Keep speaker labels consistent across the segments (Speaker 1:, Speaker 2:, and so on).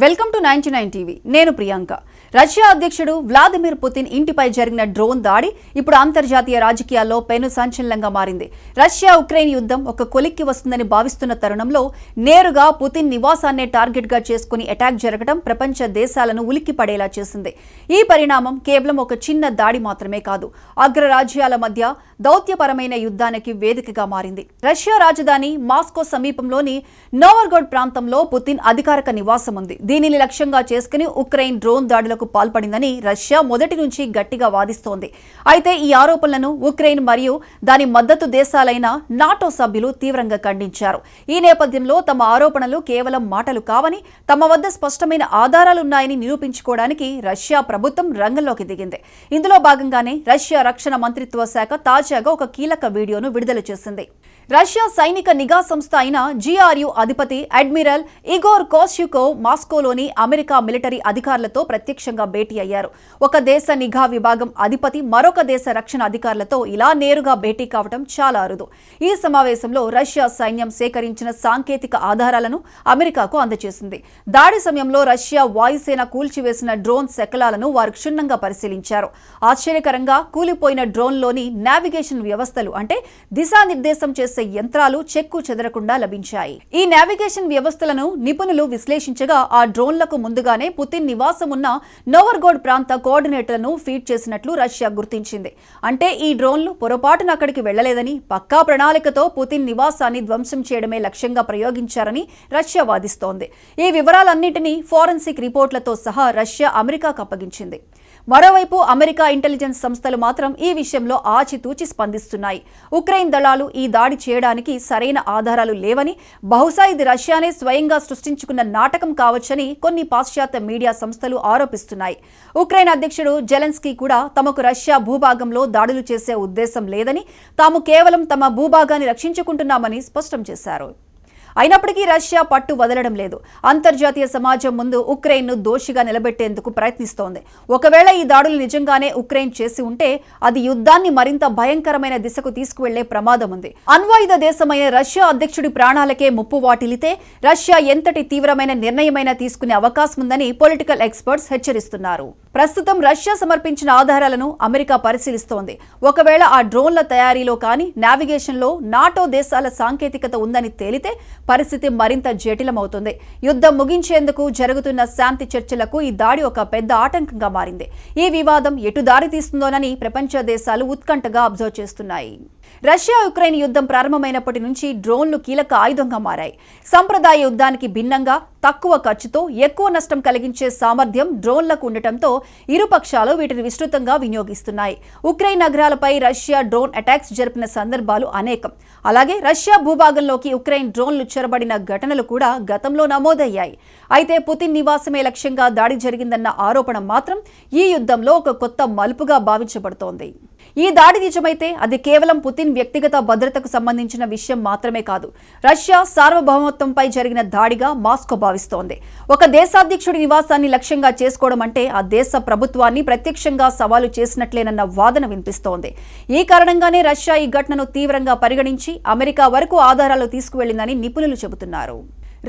Speaker 1: Welcome to 99 TV. నేను Priyanka. Russia అధ్యక్షుడు Vladimir Putin ఇంటిపై జరిగిన డ్రోన్ దాడి ఇప్పుడు అంతర్జాతీయ రాజకీయాల్లో పెను సంచలనంగా మారింది. రష్యా ఉక్రెయిన్ యుద్ధం ఒక కొలిక్కి వస్తుందని భావిస్తున్న తరుణంలో నేరుగా పుతిన్ నివాసాన్నే టార్గెట్ గా చేసుకుని అటాక్ జరగడం ప్రపంచ దేశాలను ఉలిక్కిపడేలా చేసింది. ఈ పరిణామం కేవలం ఒక చిన్న దాడి మాత్రమే కాదు, అగ్రరాజ్యాల మధ్య దౌత్యపరమైన యుద్ధానికి వేదికగా మారింది. రష్యా రాజధాని మాస్కో సమీపంలోని నోవర్గోడ్ ప్రాంతంలో పుతిన్ అధికారిక నివాసం ఉంది. దీనిని లక్ష్యంగా చేసుకుని ఉక్రెయిన్ డ్రోన్ దాడులకు పాల్పడిందని రష్యా మొదటి నుంచి గట్టిగా వాదిస్తోంది. అయితే ఈ ఆరోపణలను ఉక్రెయిన్ మరియు దాని మద్దతు దేశాలైన నాటో సభ్యులు తీవ్రంగా ఖండించారు. ఈ నేపథ్యంలో తమ ఆరోపణలు కేవలం మాటలు కావని, తమ వద్ద స్పష్టమైన ఆధారాలున్నాయని నిరూపించుకోవడానికి రష్యా ప్రభుత్వం రంగంలోకి దిగింది. ఇందులో భాగంగానే రష్యా రక్షణ మంత్రిత్వ శాఖ తాజాగా ఒక కీలక వీడియోను విడుదల చేసింది. రష్యా సైనిక నిఘా సంస్థ అయిన GRU అధిపతి అడ్మిరల్ ఇగోర్ కోస్యుకోవ్ మాస్కోలోని అమెరికా మిలిటరీ అధికారులతో ప్రత్యక్షంగా భేటీ అయ్యారు. ఒక దేశ నిఘా విభాగం అధిపతి మరొక దేశ రక్షణ అధికారులతో ఇలా నేరుగా భేటీ కావడం చాలా అరుదు. ఈ సమావేశంలో రష్యా సైన్యం సేకరించిన సాంకేతిక ఆధారాలను అమెరికాకు అందజేసింది. దాడి సమయంలో రష్యా వాయుసేన కూల్చివేసిన డ్రోన్ శకలాలను వారు క్షుణ్ణంగా పరిశీలించారు. ఆశ్చర్యకరంగా కూలిపోయిన డ్రోన్లోని నావిగేషన్ వ్యవస్థలు అంటే దిశానిర్దేశం చేసే యంత్రాలు చెక్కు చెదరకుండా లభించాయి. ఈ నావిగేషన్ వ్యవస్థలను నిపుణులు విశ్లేషించగా ఆ డ్రోన్లకు ముందుగానే పుతిన్ నివాసం ఉన్న నోవర్గోడ్ ప్రాంత కోఆర్డినేటర్లను ఫీడ్ చేసినట్లు రష్యా గుర్తించింది. అంటే ఈ డ్రోన్లు పొరపాటున అక్కడికి వెళ్లలేదని, పక్కా ప్రణాళికతో పుతిన్ నివాసాన్ని ధ్వంసం చేయడమే లక్ష్యంగా ప్రయోగించారని రష్యా వాదిస్తోంది. ఈ వివరాలన్నింటినీ ఫోరెన్సిక్ రిపోర్ట్లతో సహా రష్యా అమెరికాకు అప్పగించింది. మరోవైపు అమెరికా ఇంటెలిజెన్స్ సంస్థలు మాత్రం ఈ విషయంలో ఆచితూచి స్పందిస్తున్నాయి. ఉక్రెయిన్ దళాలు ఈ దాడి చేయడానికి సరైన ఆధారాలు లేవని, బహుశా ఇది రష్యానే స్వయంగా సృష్టించుకున్న నాటకం కావచ్చని కొన్ని పాశ్చాత్య మీడియా సంస్థలు ఆరోపిస్తున్నాయి. ఉక్రెయిన్ అధ్యక్షుడు జెలెన్స్కీ కూడా తమకు రష్యా భూభాగంలో దాడులు చేసే ఉద్దేశం లేదని, తాము కేవలం తమ భూభాగాన్ని రక్షించుకుంటున్నామని స్పష్టం చేశారు. అయినప్పటికీ రష్యా పట్టు వదలడం లేదు. అంతర్జాతీయ సమాజం ముందు ఉక్రెయిన్ను దోషిగా నిలబెట్టేందుకు ప్రయత్నిస్తోంది. ఒకవేళ ఈ దాడులు నిజంగానే ఉక్రెయిన్ చేసి ఉంటే అది యుద్ధాన్ని మరింత భయంకరమైన దిశకు తీసుకువెళ్లే ప్రమాదం ఉంది. అణ్వాయుధ దేశమైన రష్యా అధ్యక్షుడి ప్రాణాలకే ముప్పు వాటిల్లితే రష్యా ఎంతటి తీవ్రమైన నిర్ణయమైనా తీసుకునే అవకాశం ఉందని పొలిటికల్ ఎక్స్పర్ట్స్ హెచ్చరిస్తున్నారు. ప్రస్తుతం రష్యా సమర్పించిన ఆధారాలను అమెరికా పరిశీలిస్తోంది. ఒకవేళ ఆ డ్రోన్ల తయారీలో కానీ, నావిగేషన్లో నాటో దేశాల సాంకేతికత ఉందని తేలితే పరిస్థితి మరింత జటిలమవుతుంది. యుద్ధం ముగించేందుకు జరుగుతున్న శాంతి చర్చలకు ఈ దాడి ఒక పెద్ద ఆటంకంగా మారింది. ఈ వివాదం ఎటు దారి తీస్తుందోనని ప్రపంచ దేశాలు ఉత్కంఠగా అబ్జర్వ్ చేస్తున్నాయి. రష్యా ఉక్రెయిన్ యుద్ధం ప్రారంభమైనప్పటి నుంచి డ్రోన్లు కీలక ఆయుధంగా మారాయి. సంప్రదాయ యుద్ధానికి భిన్నంగా తక్కువ ఖర్చుతో ఎక్కువ నష్టం కలిగించే సామర్థ్యం డ్రోన్లకు ఉండటంతో ఇరుపక్షాలు వీటిని విస్తృతంగా వినియోగిస్తున్నాయి. ఉక్రెయిన్ నగరాలపై రష్యా డ్రోన్ అటాక్స్ జరిపిన సందర్భాలు అనేకం. అలాగే రష్యా భూభాగంలోకి ఉక్రెయిన్ డ్రోన్లు చొరబడిన ఘటనలు కూడా గతంలో నమోదయ్యాయి. అయితే పుతిన్ నివాసమే లక్ష్యంగా దాడి జరిగిందన్న ఆరోపణ మాత్రం ఈ యుద్ధంలో ఒక కొత్త మలుపుగా భావించబడుతోంది. ఈ దాడి నిజమైతే అది కేవలం పుతిన్ వ్యక్తిగత భద్రతకు సంబంధించిన విషయం మాత్రమే కాదు, రష్యా సార్వభౌమత్వంపై జరిగిన దాడిగా మాస్కో భావిస్తోంది. ఒక దేశాధ్యక్షుడి నివాసాన్ని లక్ష్యంగా చేసుకోవడం అంటే ఆ దేశ ప్రభుత్వాన్ని ప్రత్యక్షంగా సవాలు చేసినట్లేనన్న వాదన వినిపిస్తోంది. ఈ కారణంగానే రష్యా ఈ ఘటనను తీవ్రంగా పరిగణించి అమెరికా వరకు ఆధారాలు తీసుకువెళ్లిందని నిపుణులు చెబుతున్నారు.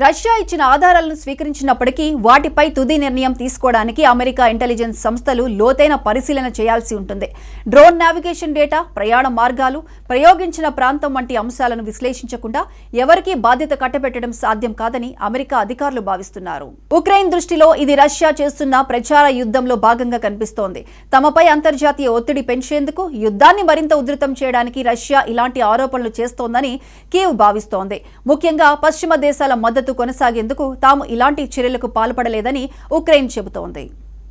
Speaker 1: రష్యా ఇచ్చిన ఆధారాలను స్వీకరించినప్పటికీ వాటిపై తుది నిర్ణయం తీసుకోవడానికి అమెరికా ఇంటెలిజెన్స్ సంస్థలు లోతైన పరిశీలన చేయాల్సి ఉంటుంది. డ్రోన్ నావిగేషన్ డేటా, ప్రయాణ మార్గాలు, ప్రయోగించిన ప్రాంతం వంటి అంశాలను విశ్లేషించకుండా ఎవరికీ బాధ్యత కట్టబెట్టడం సాధ్యం కాదని అమెరికా అధికారులు భావిస్తున్నారు. ఉక్రెయిన్ దృష్టిలో ఇది రష్యా చేస్తున్న ప్రచార యుద్ధంలో భాగంగా కనిపిస్తోంది. తమపై అంతర్జాతీయ ఒత్తిడి పెంచేందుకు, యుద్ధాన్ని మరింత ఉధృతం చేయడానికి రష్యా ఇలాంటి ఆరోపణలు చేస్తోందని కీవ్ భావిస్తోంది. ముఖ్యంగా పశ్చిమ దేశాల మద్దతు కొనసాగేందుకు తాము ఇలాంటి చర్యలకు పాల్పడలేదని ఉక్రెయిన్ చెబుతోంది.